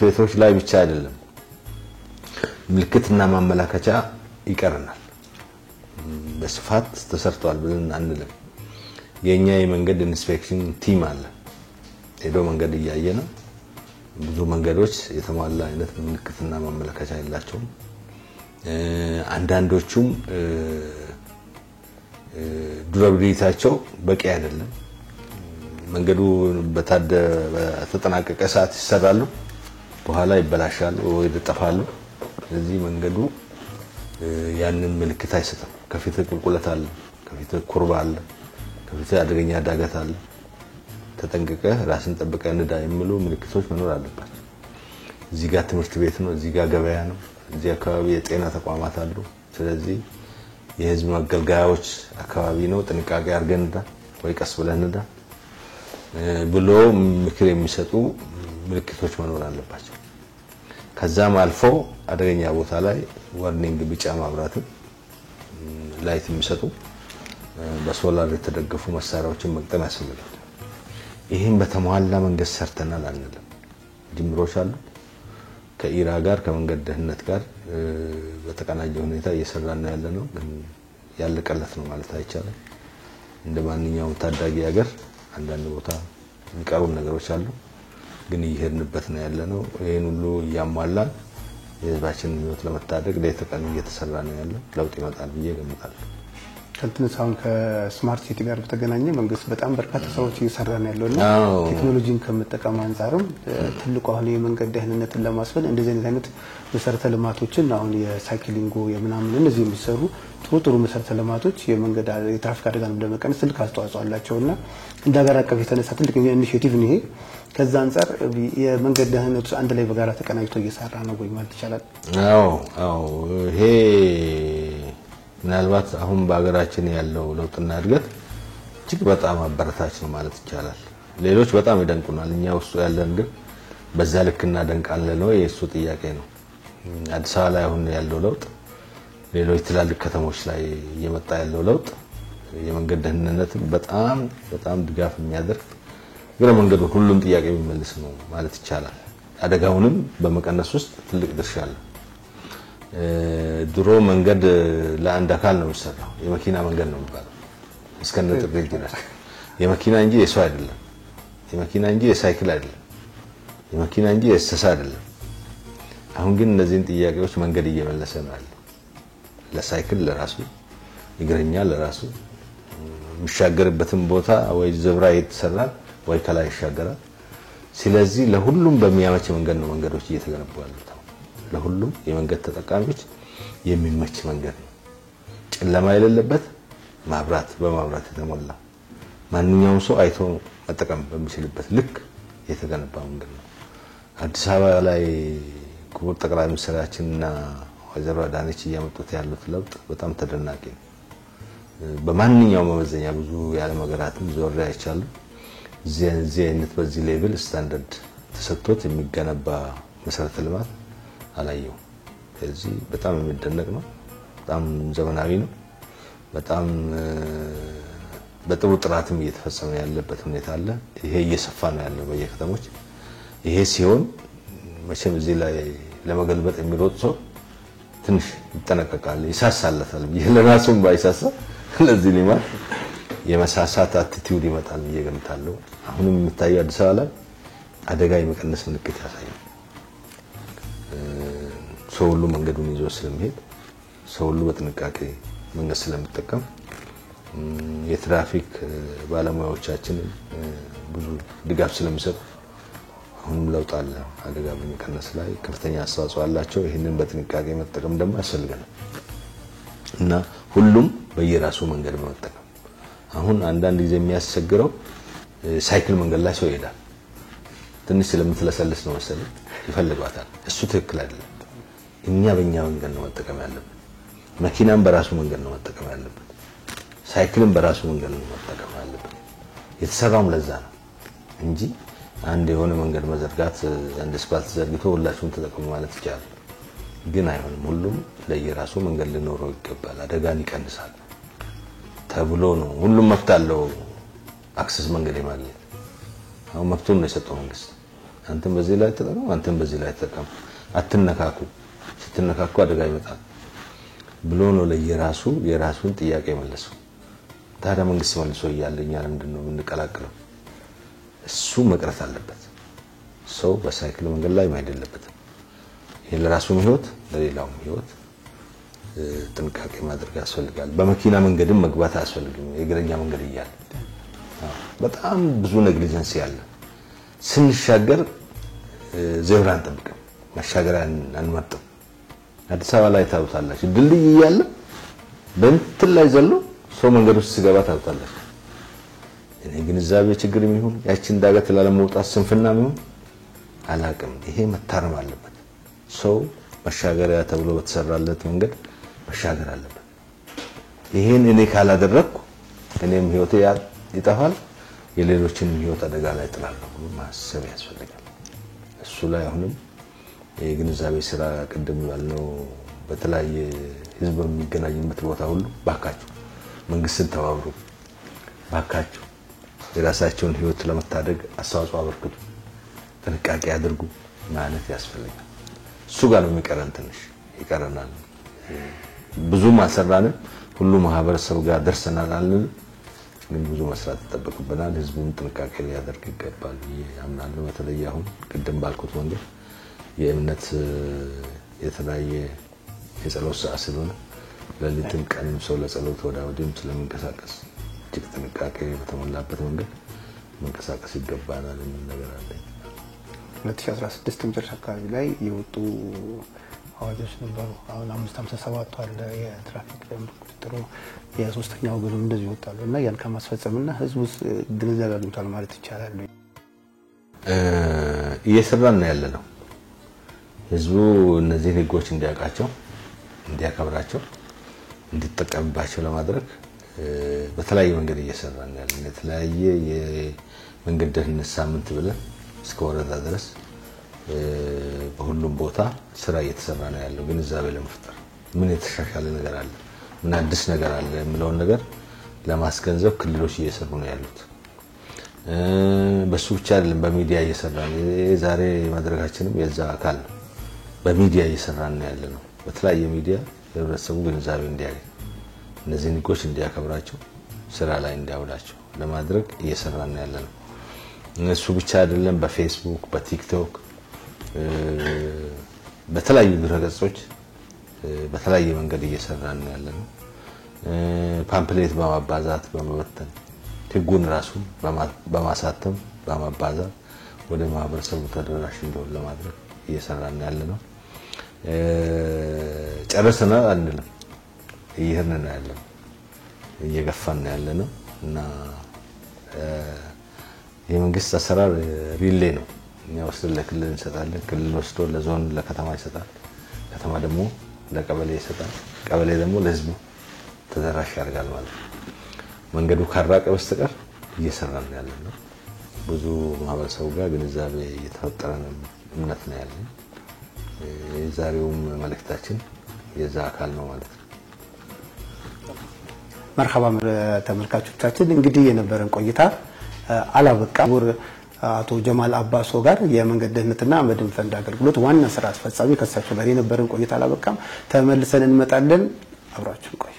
ቤቶች ላይ ብቻ አይደለም ምልክትና ማመላከቻ ይቀርናል። በስፋት ተሰርቷል ብለን አንልም። የኛ የመንገድ ኢንስፔክሽን ቲም አለ፣ ሄዶ መንገድ እያየ ነው። ብዙ መንገዶች የተሟላ አይነት ምልክትና ማመላከቻ የላቸውም። አንዳንዶቹም ዱራቢሊቲያቸው በቂ አይደለም። መንገዱ በተጠናቀቀ ሰዓት ይሰራሉ፣ በኋላ ይበላሻሉ ወይ ይጠፋሉ። ስለዚህ መንገዱ ያንን ምልክት አይሰጥም። ከፊት ቁልቁለት አለ፣ ከፊት ኩርባ አለ፣ ከፊት አደገኛ ዳገት አለ። ተጠንቅቀህ ራስን ጠብቀህ ንዳ የሚሉ ምልክቶች መኖር አለባቸው። እዚህ ጋር ትምህርት ቤት ነው፣ እዚህ ጋር ገበያ ነው፣ እዚህ አካባቢ የጤና ተቋማት አሉ። ስለዚህ የህዝብ መገልገያዎች አካባቢ ነው፣ ጥንቃቄ አድርገህ ንዳ ወይ ቀስ ብለህ ንዳ ብሎ ምክር የሚሰጡ ምልክቶች መኖር አለባቸው። ከዛም አልፎ አደገኛ ቦታ ላይ ዋርኒንግ ቢጫ ማብራትን ላይት የሚሰጡ በሶላር የተደገፉ መሳሪያዎችን መቅጠም ያስፈልጋል። ይሄን በተሟላ መንገድ ሰርተናል አንልም። ጅምሮች አሉ። ከኢራ ጋር ከመንገድ ደህንነት ጋር በተቀናጀ ሁኔታ እየሰራን ያለነው ግን ያለቀለት ነው ማለት አይቻልም። እንደ ማንኛውም ታዳጊ ሀገር አንዳንድ ቦታ የሚቀሩ ነገሮች አሉ፣ ግን እየሄድንበት ነው ያለነው። ይሄን ሁሉ እያሟላን የህዝባችንን ህይወት ለመታደግ ሌት ተቀን እየተሰራ ነው ያለው። ለውጥ ይመጣል ብዬ እገምታለሁ። ከትንሳውን ከስማርት ሲቲ ጋር በተገናኘ መንግስት በጣም በርካታ ስራዎች እየሰራ ነው ያለውና ቴክኖሎጂን ከመጠቀም አንፃርም ትልቁ አሁን የመንገድ ደህንነትን ለማስፈን እንደዚህ አይነት መሰረተ ልማቶችን አሁን የሳይክሊንግ የምናምን እነዚህ የሚሰሩ ጥሩ መሰረተ ልማቶች የመንገድ የትራፊክ አደጋን ለመቀነስ ትልቅ አስተዋጽኦ አላቸውና እንደ ሀገር አቀፍ የተነሳ ትልቅ ኢኒሺዬቲቭ ነው ይሄ። ከዛ አንፃር የመንገድ ደህንነቱ አንድ ላይ በጋራ ተቀናጅቶ እየሰራ ነው ወይ ማለት ይቻላል? አዎ ይሄ ምናልባት አሁን በአገራችን ያለው ለውጥና እድገት እጅግ በጣም አበረታች ነው ማለት ይቻላል። ሌሎች በጣም ይደንቁናል፣ እኛ ውስጥ ያለን ግን በዛ ልክና ደንቃለን ነው የሱ ጥያቄ ነው። አዲስ አበባ ላይ አሁን ያለው ለውጥ፣ ሌሎች ትላልቅ ከተሞች ላይ እየመጣ ያለው ለውጥ የመንገድ ደህንነት በጣም ድጋፍ የሚያደርግ ግን መንገዱ ሁሉም ጥያቄ የሚመልስ ነው ማለት ይቻላል። አደጋውንም በመቀነስ ውስጥ ትልቅ ድርሻ አለው። ድሮ መንገድ ለአንድ አካል ነው የሚሰራው፣ የመኪና መንገድ ነው የሚባለው እስከነ ጥቅል ድረስ የመኪና እንጂ የሰው አይደለም፣ የመኪና እንጂ የሳይክል አይደለም፣ የመኪና እንጂ የእንስሳ አይደለም። አሁን ግን እነዚህን ጥያቄዎች መንገድ እየመለሰ ነው ያለው። ለሳይክል ለራሱ፣ እግረኛ ለራሱ የሚሻገርበትን ቦታ ወይ ዘብራ የተሰራል ወይ ከላይ ይሻገራል። ስለዚህ ለሁሉም በሚያመች መንገድ ነው መንገዶች እየተገነቡ ያሉት። ለሁሉም የመንገድ ተጠቃሚዎች የሚመች መንገድ ነው። ጨለማ የሌለበት በማብራት የተሞላ ማንኛውም ሰው አይቶ መጠቀም በሚችልበት ልክ የተገነባ መንገድ ነው። አዲስ አበባ ላይ ክቡር ጠቅላይ ሚኒስትራችንና ወይዘሮ አዳነች እያመጡት ያሉት ለውጥ በጣም ተደናቂ ነው። በማንኛውም መመዘኛ ብዙ ያለ ሀገራትም ዞር አይቻሉ እዚህ አይነት በዚህ ሌቭል ስታንዳርድ ተሰጥቶት የሚገነባ መሰረተ ልማት አላየው። ስለዚህ በጣም የሚደነቅ ነው። በጣም ዘመናዊ ነው። በጣም በጥሩ ጥራትም እየተፈጸመ ያለበት ሁኔታ አለ። ይሄ እየሰፋ ነው ያለው በየከተሞች። ይሄ ሲሆን መቼም እዚህ ላይ ለመገልበጥ የሚሮጥ ሰው ትንሽ ይጠነቀቃል፣ ይሳሳለታል። ለራሱም ባይሳሳ ለዚህ ልማት የመሳሳት አቲቲዩድ ይመጣል እየገምታለሁ። አሁንም የሚታየው አዲስ አበባ ላይ አደጋ የመቀነስ ምልክት ያሳያል። ሰው ሁሉ መንገዱን ይዞ ስለሚሄድ፣ ሰው ሁሉ በጥንቃቄ መንገድ ስለሚጠቀም፣ የትራፊክ ባለሙያዎቻችን ብዙ ድጋፍ ስለሚሰጡ አሁንም ለውጥ አለ። አደጋ በመቀነስ ላይ ከፍተኛ አስተዋጽኦ አላቸው። ይሄንን በጥንቃቄ መጠቀም ደግሞ ያስፈልጋል እና ሁሉም በየራሱ መንገድ መጠቀም። አሁን አንዳንድ ጊዜ የሚያስቸግረው ሳይክል መንገድ ላይ ሰው ይሄዳል። ትንሽ ስለምትለሰልስ ነው መሰለኝ ይፈልጋታል። እሱ ትክክል አይደለም። እኛ በእኛ መንገድ ነው መጠቀም ያለብን። መኪናም በራሱ መንገድ ነው መጠቀም ያለብን። ሳይክልም በራሱ መንገድ ነው መጠቀም ያለብን። የተሰራውም ለዛ ነው እንጂ አንድ የሆነ መንገድ መዘርጋት አንድ ስፓልት ዘርግቶ ሁላችሁም ተጠቅሙ ማለት ይቻላል። ግን አይሆንም። ሁሉም ለየራሱ መንገድ ሊኖረው ይገባል። አደጋን ይቀንሳል ተብሎ ነው። ሁሉም መብት አለው አክሰስ መንገድ የማግኘት። አሁን መብቱን ነው የሰጠው መንግስት። አንተም በዚህ ላይ ተጠቀም፣ አንተም በዚህ ላይ ተጠቀም፣ አትነካኩ፣ ስትነካኩ አደጋ ይመጣል ብሎ ነው ለየራሱ የራሱን ጥያቄ መለሰው። ታዲያ መንግስት መልሶ እያለኛ ለምንድን ነው የምንቀላቅለው? እሱ መቅረት አለበት። ሰው በሳይክል መንገድ ላይ ማይደል የለበትም። ይሄ ለራሱም ህይወት ለሌላውም ህይወት ጥንቃቄ ማድረግ ያስፈልጋል። በመኪና መንገድም መግባት አያስፈልግም። የእግረኛ መንገድ እያለ በጣም ብዙ ኔግሊጀንስ ያለ ስንሻገር ዜብራን ጠብቀን መሻገሪያ አንመርጥም። አዲስ አበባ ላይ ታውታላችሁ፣ ድልድይ እያለ በእንትን ላይ ዘሎ ሰው መንገድ ውስጥ ሲገባ ታውታላችሁ። እኔ ግንዛቤ ችግር የሚሆን ያችን ዳገት ላለመውጣት ስንፍና የሚሆን አላቅም። ይሄ መታረም አለበት። ሰው መሻገሪያ ተብሎ በተሰራለት መንገድ መሻገር አለበት። ይሄን እኔ ካላደረኩ እኔም ህይወቴ ይጠፋል፣ የሌሎችንም ህይወት አደጋ ላይ ጥላለሁ ማሰብ ያስፈልጋል። እሱ ላይ አሁንም የግንዛቤ ስራ ቅድም ያልነው በተለያየ ህዝብ የሚገናኝበት ቦታ ሁሉ ባካችሁ መንግስትን ተባብሩ፣ ባካችሁ የራሳቸውን ህይወት ለመታደግ አስተዋጽኦ አበርክቱ፣ ጥንቃቄ አድርጉ ማለት ያስፈልጋል። እሱ ጋር ነው የሚቀረን። ትንሽ ይቀረናል። ብዙ ማሰራንን ሁሉ ማህበረሰብ ጋር ደርሰናል አለን፣ ግን ብዙ መስራት ይጠበቅብናል። ህዝቡም ጥንቃቄ ሊያደርግ ይገባል ያምናለሁ። በተለይ አሁን ቅድም ባልኩት መንገድ የእምነት የተለያየ የጸሎት ሰዓት ስለሆነ ለሊትም ቀንም ሰው ለጸሎት ወደ ወዲም ስለሚንቀሳቀስ እጅግ ጥንቃቄ በተሞላበት መንገድ መንቀሳቀስ ይገባናል የሚል ነገር አለኝ። 2016 መጨረሻ አካባቢ ላይ የወጡ አዋጆች ነበሩ። አሁን 557 አለ የትራፊክ ደንብ ቁጥጥሩ፣ የሶስተኛው ወገን እንደዚህ ይወጣሉ እና ያን ከማስፈጸምና ህዝቡ ግንዛቤ አግኝቷል ማለት ይቻላል። እየሰራን ነው ያለነው። ህዝቡ እነዚህ ህጎች እንዲያውቃቸው፣ እንዲያከብራቸው፣ እንዲጠቀምባቸው ለማድረግ በተለያየ መንገድ እየሰራን ያለን። የተለያየ የመንገድ ደህንነት ሳምንት ብለን እስከ ወረዳ ድረስ በሁሉም ቦታ ስራ እየተሰራ ነው ያለው። ግንዛቤ ለመፍጠር ምን የተሻሻለ ነገር አለ፣ ምን አዲስ ነገር አለ የሚለውን ነገር ለማስገንዘብ ክልሎች እየሰሩ ነው ያሉት። በሱ ብቻ አይደለም፣ በሚዲያ እየሰራን የዛሬ መድረካችንም የዛ አካል ነው። በሚዲያ እየሰራን ነው ያለነው። በተለያየ ሚዲያ ለህብረተሰቡ ግንዛቤ እንዲያገኝ፣ እነዚህ ህጎች እንዲያከብራቸው፣ ስራ ላይ እንዲያውላቸው ለማድረግ እየሰራን ነው ያለነው። እሱ ብቻ አይደለም፣ በፌስቡክ፣ በቲክቶክ፣ በተለያዩ ድረገጾች በተለያየ መንገድ እየሰራን ነው ያለነው። ፓምፕሌት በማባዛት በመበተን ህጉን ራሱ በማሳተም በማባዛት ወደ ማህበረሰቡ ተደራሽ እንዲሆን ለማድረግ እየሰራን ያለነው ጨርሰናል አንልም ይሄንን ያለው እየገፋን ያለነው እና የመንግስት አሰራር ሪሌ ነው እኛ ወስደን ለክልል እንሰጣለን ክልል ወስዶ ለዞን ለከተማ ይሰጣል ከተማ ደግሞ ለቀበሌ ይሰጣል ቀበሌ ደግሞ ለህዝቡ ተደራሽ ያደርጋል ማለት ነው መንገዱ ካራቀ በስተቀር እየሰራን ያለነው ብዙ ማህበረሰቡ ጋር ግንዛቤ እየተፈጠረ ነው እምነት ነው ያለን የዛሬውም መልእክታችን የዛ አካል ነው ማለት ነው መርሐባ ተመልካቾቻችን እንግዲህ የነበረን ቆይታ አላበቃም አቶ ጀማል አባሶ ጋር የመንገድ ደህንነትና መድን ፈንድ አገልግሎት ዋና ስራ አስፈጻሚ ከሳቸው ጋር የነበረን ቆይታ አላበቃም ተመልሰን እንመጣለን አብራችሁን ቆዩ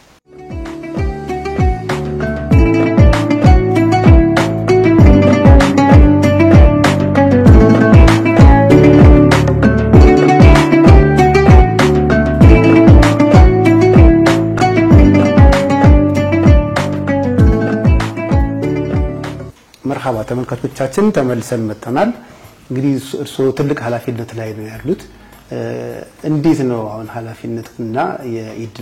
መርሐባ ተመልካቾቻችን ተመልሰን መጣናል እንግዲህ እርሶ ትልቅ ኃላፊነት ላይ ነው ያሉት እንዴት ነው አሁን ኃላፊነትና የኢድ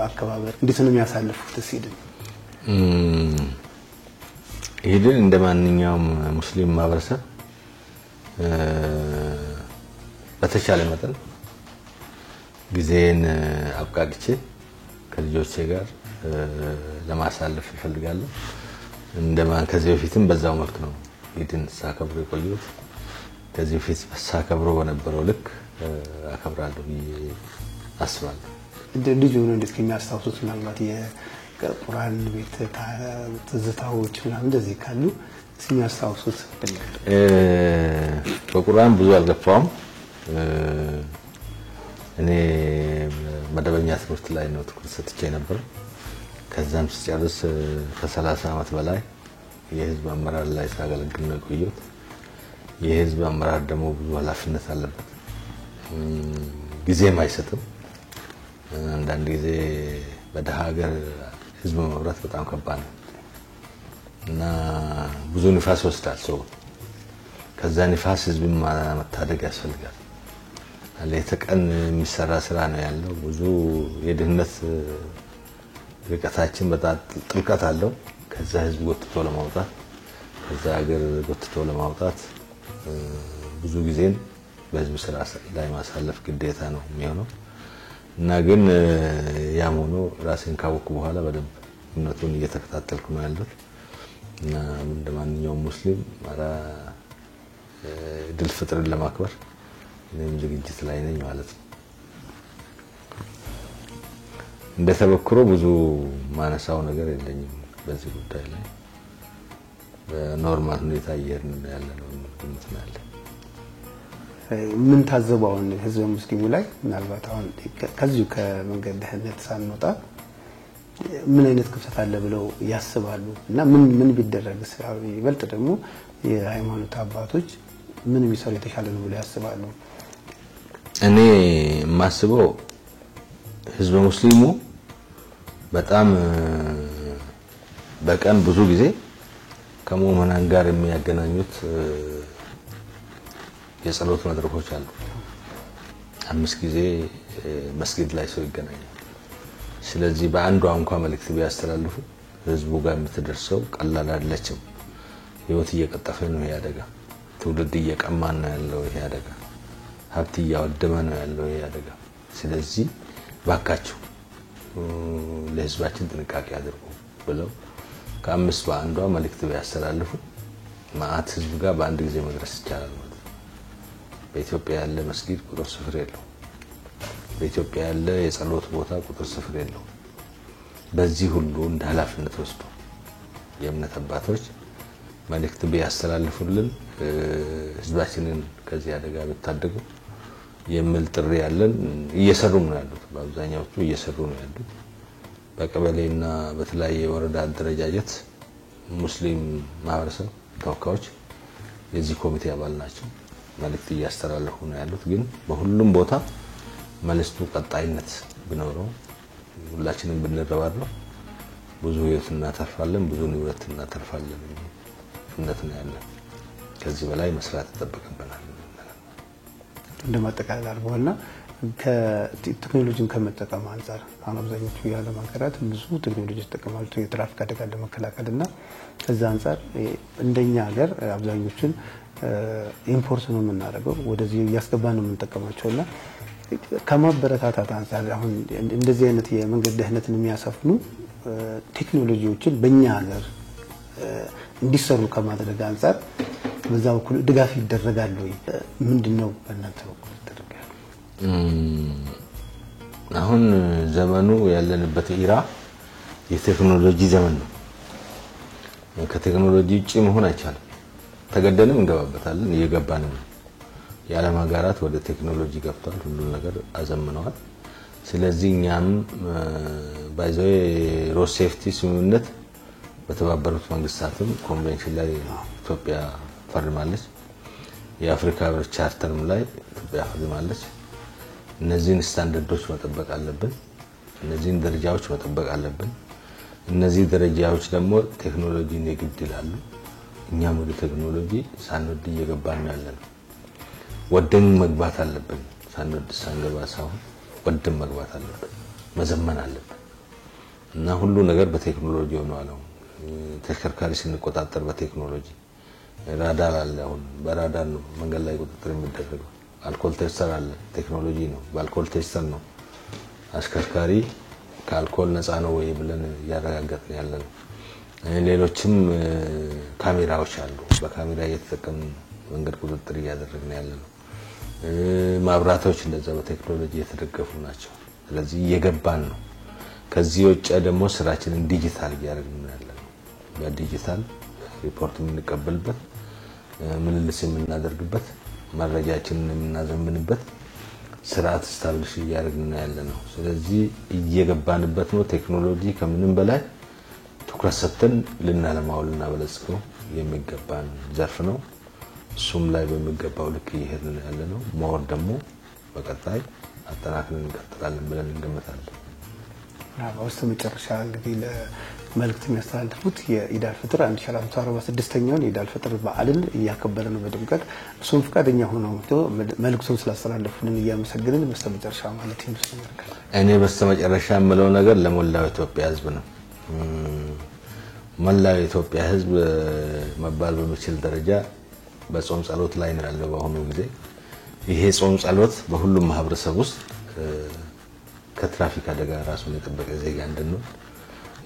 አከባበር እንዴት ነው የሚያሳልፉት ሲድን ኢድን እንደማንኛውም ሙስሊም ማህበረሰብ በተቻለ መጠን ጊዜን አብቃቅቼ ከልጆቼ ጋር ለማሳለፍ ይፈልጋለሁ እንደማን ከዚህ በፊትም በዛው መልኩ ነው ኢድን ሳከብር የቆየሁት ከዚህ በፊት ሳከብሮ በነበረው ልክ አከብራለሁ አስባለሁ ልጅ ሆኖ እንዴት ከሚያስታውሱት ምናልባት የቁርአን ቤት ትዝታዎች ምናምን እንደዚህ ካሉ የሚያስታውሱት በቁርአን ብዙ አልገፋውም እኔ መደበኛ ትምህርት ላይ ነው ትኩረት ሰጥቼ ነበር ከዛም ሲጨርስ ከ30 አመት በላይ የህዝብ አመራር ላይ ሳገለግል ነው ቆየሁት የህዝብ አመራር ደግሞ ብዙ ኃላፊነት አለበት ጊዜም አይሰጥም አንዳንድ ጊዜ በደሃ ሀገር ህዝብ መምራት በጣም ከባድ ነው እና ብዙ ንፋስ ወስዳል ሰው ከዛ ንፋስ ህዝብ መታደግ ያስፈልጋል ለተቀን የሚሰራ ስራ ነው ያለው ብዙ የድህነት ርቀታችን በጣም ጥልቀት አለው ከዛ ህዝብ ወጥቶ ለማውጣት ከዛ ሀገር ወጥቶ ለማውጣት ብዙ ጊዜን በህዝብ ስራ ላይ ማሳለፍ ግዴታ ነው የሚሆነው እና ግን ያም ሆኖ ራሴን ካወቅኩ በኋላ በደንብ እምነቱን እየተከታተልኩ ነው ያለው እና እንደማንኛውም ሙስሊም ድል ፍጥርን ለማክበር እኔም ዝግጅት ላይ ነኝ ማለት ነው እንደተበክሮ ብዙ ማነሳው ነገር የለኝም በዚህ ጉዳይ ላይ በኖርማል ሁኔታ እየሄድን ያለነው ግምት ነው ያለ ምን ታዘባውን ህዝብ ሙስሊሙ ላይ ምናልባት አሁን ከዚሁ ከመንገድ ደህንነት ሳንወጣ ምን አይነት ክፍተት አለ ብለው ያስባሉ እና ምን ቢደረግስ ይበልጥ ደግሞ የሃይማኖት አባቶች ምን ቢሰሩ የተሻለ ነው ብለው ያስባሉ እኔ ማስበው ህዝብ ሙስሊሙ በጣም በቀን ብዙ ጊዜ ከሙእሚናን ጋር የሚያገናኙት የጸሎት መድረኮች አሉ 5 ጊዜ መስጊድ ላይ ሰው ይገናኛል ስለዚህ በአንዱ እንኳን መልእክት ቢያስተላልፉ ህዝቡ ጋር የምትደርሰው ቀላል አይደለችም ህይወት እየቀጠፈ ነው ያደጋ ትውልድ እየቀማን ነው ያለው ያደጋ ሀብት እያወደመ ነው ያለው ያደጋ ስለዚህ ባካችሁ ለህዝባችን ጥንቃቄ አድርጉ ብለው ከ5 በአንዷ መልእክት ቢያስተላልፉ ማአት ህዝብ ጋር በአንድ ጊዜ መድረስ ይቻላል ማለት በኢትዮጵያ ያለ መስጊድ ቁጥር ስፍር የለው በኢትዮጵያ ያለ የጸሎት ቦታ ቁጥር ስፍር የለው በዚህ ሁሉ እንደ ኃላፊነት ወስዶ የእምነት አባቶች መልእክት ቢያስተላልፉልን ህዝባችንን ከዚህ አደጋ ቢታደጉ የሚል ጥሪ ያለን እየሰሩ ነው ያሉት በአብዛኛዎቹ እየሰሩ ነው ያሉት በቀበሌና በተለያየ ወረዳ አደረጃጀት ሙስሊም ማህበረሰብ ተወካዮች የዚህ ኮሚቴ አባል ናቸው መልእክት እያስተላለፉ ነው ያሉት ግን በሁሉም ቦታ መልእክቱ ቀጣይነት ቢኖረው ሁላችንም ብንረባረብ ብዙ ህይወት እናተርፋለን፣ ብዙ ንብረት እናተርፋለን እምነት ነው ያለን። ከዚህ በላይ መስራት ተጠብቀናል። እንደማጠቃለል አድርገውና ከቴክኖሎጂን ከመጠቀም አንፃር አብዛኞቹ የዓለም ሀገራት ብዙ ቴክኖሎጂ ተጠቅመዋል የትራፊክ አደጋ ለመከላከልና ከዛ አንፃር እንደኛ ሀገር አብዛኞቹን ኢምፖርት ነው የምናደርገው ወደዚህ እያስገባን ነው የምንጠቀማቸውና ከማበረታታት አንፃር አሁን እንደዚህ አይነት የመንገድ ደህንነትን የሚያሰፍኑ ቴክኖሎጂዎችን በእኛ ሀገር እንዲሰሩ ከማድረግ አንፃር በዛ በኩል ድጋፍ ይደረጋል ወይ? ምንድነው በእናንተ በኩል ይደረጋል? አሁን ዘመኑ ያለንበት ኢራ የቴክኖሎጂ ዘመን ነው። ከቴክኖሎጂ ውጪ መሆን አይቻልም። ተገደንም እንገባበታለን፣ እየገባንም ነው። የዓለም ሀገራት ወደ ቴክኖሎጂ ገብተዋል፣ ሁሉ ነገር አዘምነዋል። ስለዚህ እኛም ባይዘው ሮድ ሴፍቲ ስምምነት በተባበሩት መንግስታትም ኮንቬንሽን ላይ ኢትዮጵያ ፈርማለች። የአፍሪካ ህብረት ቻርተርም ላይ ኢትዮጵያ ፈርማለች። እነዚህን ስታንዳርዶች መጠበቅ አለብን። እነዚህን ደረጃዎች መጠበቅ አለብን። እነዚህ ደረጃዎች ደግሞ ቴክኖሎጂን የግድ ይላሉ። እኛም ወደ ቴክኖሎጂ ሳንወድ እየገባን ያለን ወደን መግባት አለብን። ሳንወድ ሳንገባ ሳይሆን ወደን መግባት አለብን፣ መዘመን አለብን እና ሁሉ ነገር በቴክኖሎጂ ሆኗል። ተሽከርካሪ ስንቆጣጠር በቴክኖሎጂ ራዳር አለ። አሁን በራዳር ነው መንገድ ላይ ቁጥጥር የሚደረገው። አልኮል ቴስተር አለ፣ ቴክኖሎጂ ነው። በአልኮል ቴስተር ነው አሽከርካሪ ከአልኮል ነፃ ነው ወይ ብለን ያረጋግጠን ያለነው። ሌሎችም ካሜራዎች አሉ። በካሜራ እየተጠቀምን መንገድ ቁጥጥር እያደረግን ያለነው። ማብራቶች እንደዛ በቴክኖሎጂ የተደገፉ ናቸው። ስለዚህ እየገባን ነው። ከዚህ ወጪ ደግሞ ስራችንን ዲጂታል እያደረግን ያለነው። በዲጂታል ሪፖርት የምንቀበልበት፣ ምልልስ የምናደርግበት፣ መረጃችንን የምናዘምንበት ስርዓት ስታብሊሽ እያደረግን ያለነው። ስለዚህ እየገባንበት ነው። ቴክኖሎጂ ከምንም በላይ ትኩረት ሰጥተን ልናለማው ልናበለጽገው የሚገባን ዘርፍ ነው። እሱም ላይ በሚገባው ልክ እየሄድን ያለነው። ሞር ደግሞ በቀጣይ አጠናክረን እንቀጥላለን ብለን እንገምታለን። በስተመጨረሻ እንግዲህ ለመልእክት የሚያስተላልፉት የኢድ አልፈጥር 1446ኛውን የኢድ አልፈጥር በዓልን እያከበረ ነው በድምቀት። እሱም ፈቃደኛ ሆነው መልእክቱን ስላስተላለፉልን እያመሰገንን በስተመጨረሻ ማለት ይመስለኛል። እኔ በስተመጨረሻ የምለው ነገር ለሞላው ኢትዮጵያ ሕዝብ ነው። መላው ኢትዮጵያ ሕዝብ መባል በሚችል ደረጃ በጾም ጸሎት ላይ ነው ያለው በአሁኑ ጊዜ። ይሄ ጾም ጸሎት በሁሉም ማህበረሰብ ውስጥ ከትራፊክ አደጋ ራሱን የጠበቀ ዜጋ እንድንሆን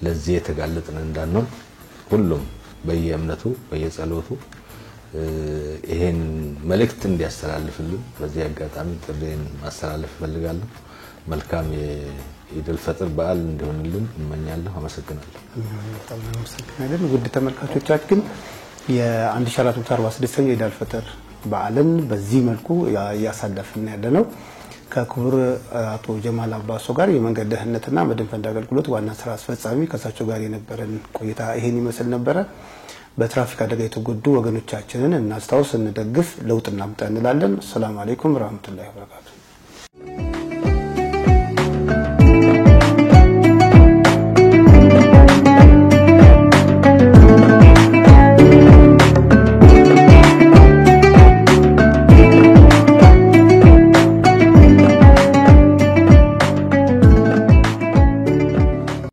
ለዚህ የተጋለጥን እንዳንሆን ሁሉም በየእምነቱ በየጸሎቱ ይሄን መልእክት እንዲያስተላልፍልን በዚህ አጋጣሚ ጥሪን ማስተላለፍ ፈልጋለሁ። መልካም የኢድ አልፈጥር በዓል እንዲሆንልን እመኛለሁ። አመሰግናለሁ። በጣም አመሰግናለሁ። ውድ ተመልካቾቻችን የ1446ኛው የኢድ አልፈጥር በዓልን በዚህ መልኩ ያሳለፍን ያለነው ከክቡር አቶ ጀማል አባሶ ጋር የመንገድ ደህንነትና መድን ፈንድ አገልግሎት ዋና ስራ አስፈጻሚ ከሳቸው ጋር የነበረን ቆይታ ይሄን ይመስል ነበር። በትራፊክ አደጋ የተጎዱ ወገኖቻችንን እናስታውስ፣ እንደግፍ፣ ለውጥ እናምጣ እንላለን። ሰላም አለይኩም ወራህመቱላሂ ወበረካቱ።